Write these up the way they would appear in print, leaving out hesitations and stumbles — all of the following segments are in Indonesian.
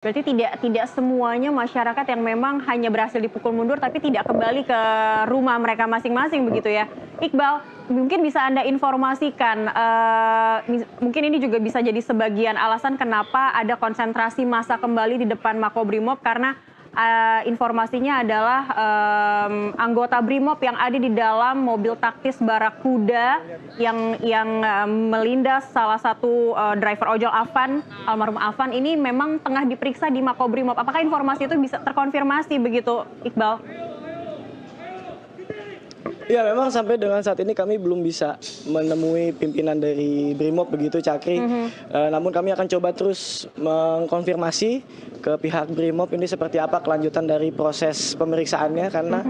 Berarti tidak tidak semuanya masyarakat yang memang hanya berhasil dipukul mundur, tapi tidak kembali ke rumah mereka masing-masing begitu ya. Iqbal, mungkin bisa Anda informasikan, mungkin ini juga bisa jadi sebagian alasan kenapa ada konsentrasi massa kembali di depan Makobrimob karena, informasinya adalah, anggota Brimob yang ada di dalam mobil taktis Barakuda yang melindas salah satu, driver ojol Afan, almarhum Afan ini memang tengah diperiksa di Makobrimob. Apakah informasi itu bisa terkonfirmasi begitu, Iqbal? Ya memang sampai dengan saat ini kami belum bisa menemui pimpinan dari Brimob begitu Cakri. Namun kami akan coba terus mengkonfirmasi ke pihak Brimob ini seperti apa kelanjutan dari proses pemeriksaannya karena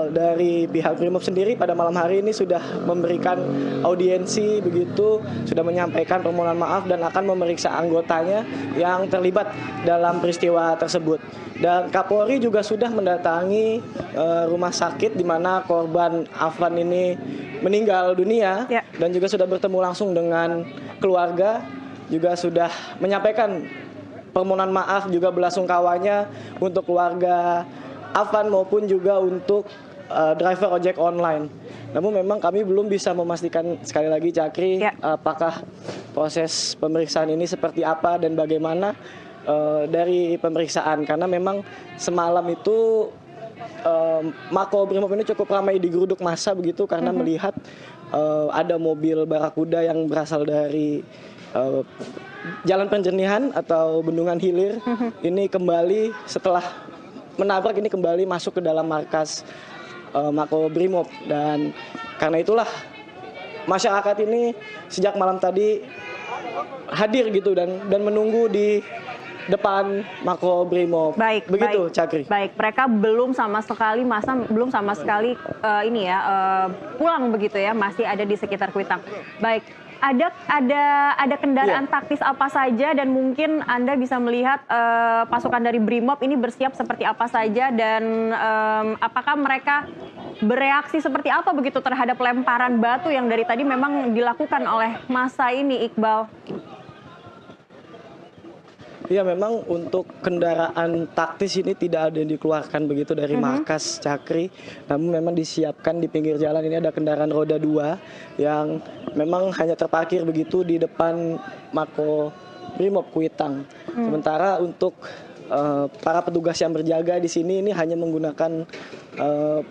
dari pihak Brimob sendiri pada malam hari ini sudah memberikan audiensi begitu, sudah menyampaikan permohonan maaf dan akan memeriksa anggotanya yang terlibat dalam peristiwa tersebut. Dan Kapolri juga sudah mendatangi rumah sakit di mana korban Afan ini meninggal dunia dan juga sudah bertemu langsung dengan keluarga, juga sudah menyampaikan permohonan maaf juga belasungkawanya untuk keluarga Afan maupun juga untuk driver ojek online. Namun memang kami belum bisa memastikan sekali lagi Cakri apakah proses pemeriksaan ini seperti apa dan bagaimana dari pemeriksaan karena memang semalam itu Makobrimob ini cukup ramai digeruduk massa begitu karena melihat ada mobil Barakuda yang berasal dari Jalan Penjernihan atau Bendungan Hilir ini kembali setelah menabrak ini kembali masuk ke dalam markas Makobrimob dan karena itulah masyarakat ini sejak malam tadi hadir gitu dan menunggu di depan Makobrimob. Begitu, Cakri. Baik, mereka belum sama sekali pulang begitu ya, masih ada di sekitar Kuitang. Baik, ada kendaraan taktis apa saja dan mungkin Anda bisa melihat pasukan dari Brimob ini bersiap seperti apa saja dan apakah mereka bereaksi seperti apa begitu terhadap lemparan batu yang dari tadi memang dilakukan oleh massa ini, Iqbal? Ya memang untuk kendaraan taktis ini tidak ada yang dikeluarkan begitu dari markas Cakri. Namun memang disiapkan di pinggir jalan ini ada kendaraan roda 2 yang memang hanya terparkir begitu di depan Makobrimob Kuitang. Sementara untuk para petugas yang berjaga di sini ini hanya menggunakan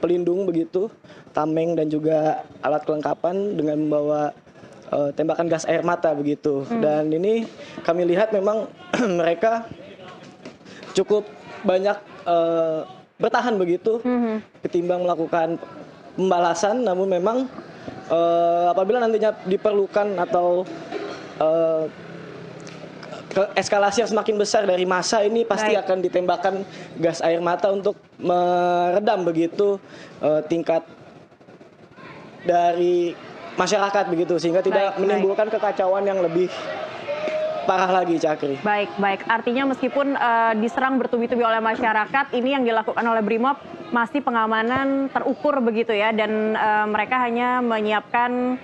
pelindung begitu, tameng dan juga alat kelengkapan dengan membawa tembakan gas air mata begitu. Dan ini kami lihat memang mereka cukup banyak bertahan begitu ketimbang melakukan pembalasan. Namun memang apabila nantinya diperlukan atau eskalasi yang semakin besar dari massa ini pasti akan ditembakkan gas air mata untuk meredam begitu tingkat dari masyarakat begitu sehingga tidak menimbulkan kekacauan yang lebih parah lagi, Cakri. Baik. Artinya meskipun diserang bertubi-tubi oleh masyarakat, ini yang dilakukan oleh Brimob masih pengamanan terukur begitu ya dan mereka hanya menyiapkan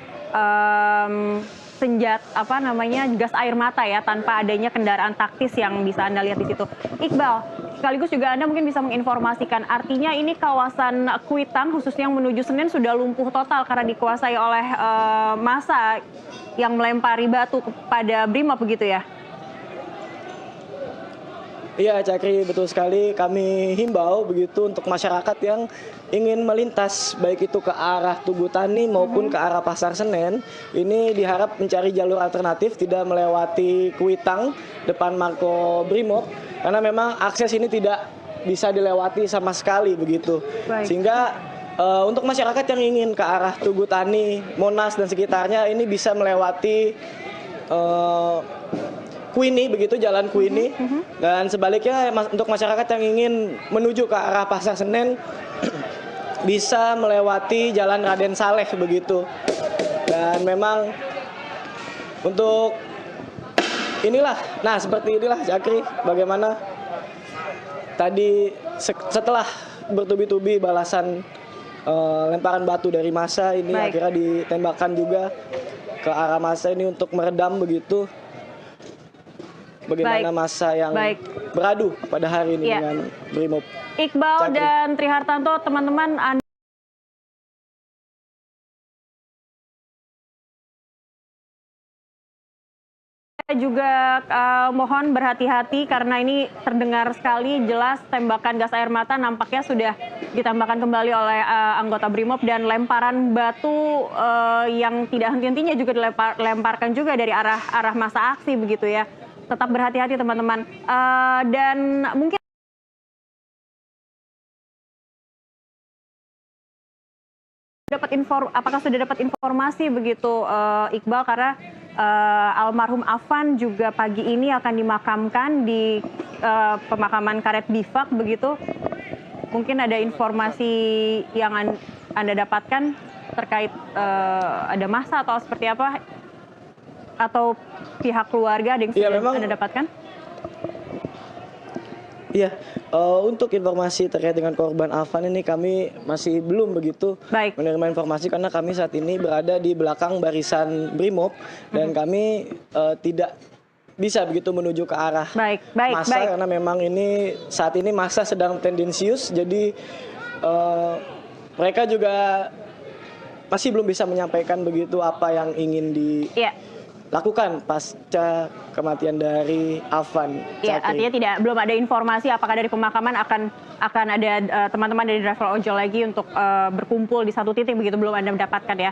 gas air mata ya tanpa adanya kendaraan taktis yang bisa Anda lihat di situ. Iqbal, sekaligus juga Anda mungkin bisa menginformasikan artinya ini kawasan Kuitang khususnya yang menuju Senen sudah lumpuh total karena dikuasai oleh massa yang melempari batu kepada Brimob begitu ya? Iya Cakri, betul sekali. Kami himbau begitu untuk masyarakat yang ingin melintas baik itu ke arah Tugu Tani maupun ke arah Pasar Senen. Ini diharap mencari jalur alternatif tidak melewati Kuitang depan Makobrimob karena memang akses ini tidak bisa dilewati sama sekali begitu. Sehingga untuk masyarakat yang ingin ke arah Tugu Tani, Monas dan sekitarnya ini bisa melewati Kuini begitu, jalan Kuini. Dan sebaliknya untuk masyarakat yang ingin menuju ke arah Pasar Senen bisa melewati jalan Raden Saleh begitu. Dan memang untuk seperti inilah Cakri bagaimana tadi setelah bertubi-tubi balasan lemparan batu dari massa ini akhirnya ditembakkan juga ke arah massa ini untuk meredam begitu bagaimana Baik. masa yang Baik. beradu pada hari ini Iya. dengan Brimob. Iqbal Cakri. dan Trihartanto, teman-teman Anda juga mohon berhati-hati karena ini terdengar sekali jelas tembakan gas air mata nampaknya sudah ditambahkan kembali oleh anggota Brimob dan lemparan batu yang tidak henti-hentinya juga dilemparkan juga dari arah masa aksi begitu ya. Tetap berhati-hati teman-teman. Dan mungkin apakah sudah dapat informasi begitu Iqbal karena almarhum Afan juga pagi ini akan dimakamkan di pemakaman Karet Bifak begitu. Mungkin ada informasi yang Anda dapatkan terkait ada masa atau seperti apa atau pihak keluarga ada yang sudah Anda dapatkan? Iya, untuk informasi terkait dengan korban Afan ini kami masih belum begitu menerima informasi karena kami saat ini berada di belakang barisan Brimob dan kami tidak bisa begitu menuju ke arah massa karena memang ini saat ini massa sedang tendensius, jadi mereka juga masih belum bisa menyampaikan begitu apa yang ingin dilakukan pasca kematian dari Afan. Iya, artinya belum ada informasi apakah dari pemakaman akan ada teman-teman dari driver ojol lagi untuk berkumpul di satu titik begitu, belum Anda mendapatkan ya.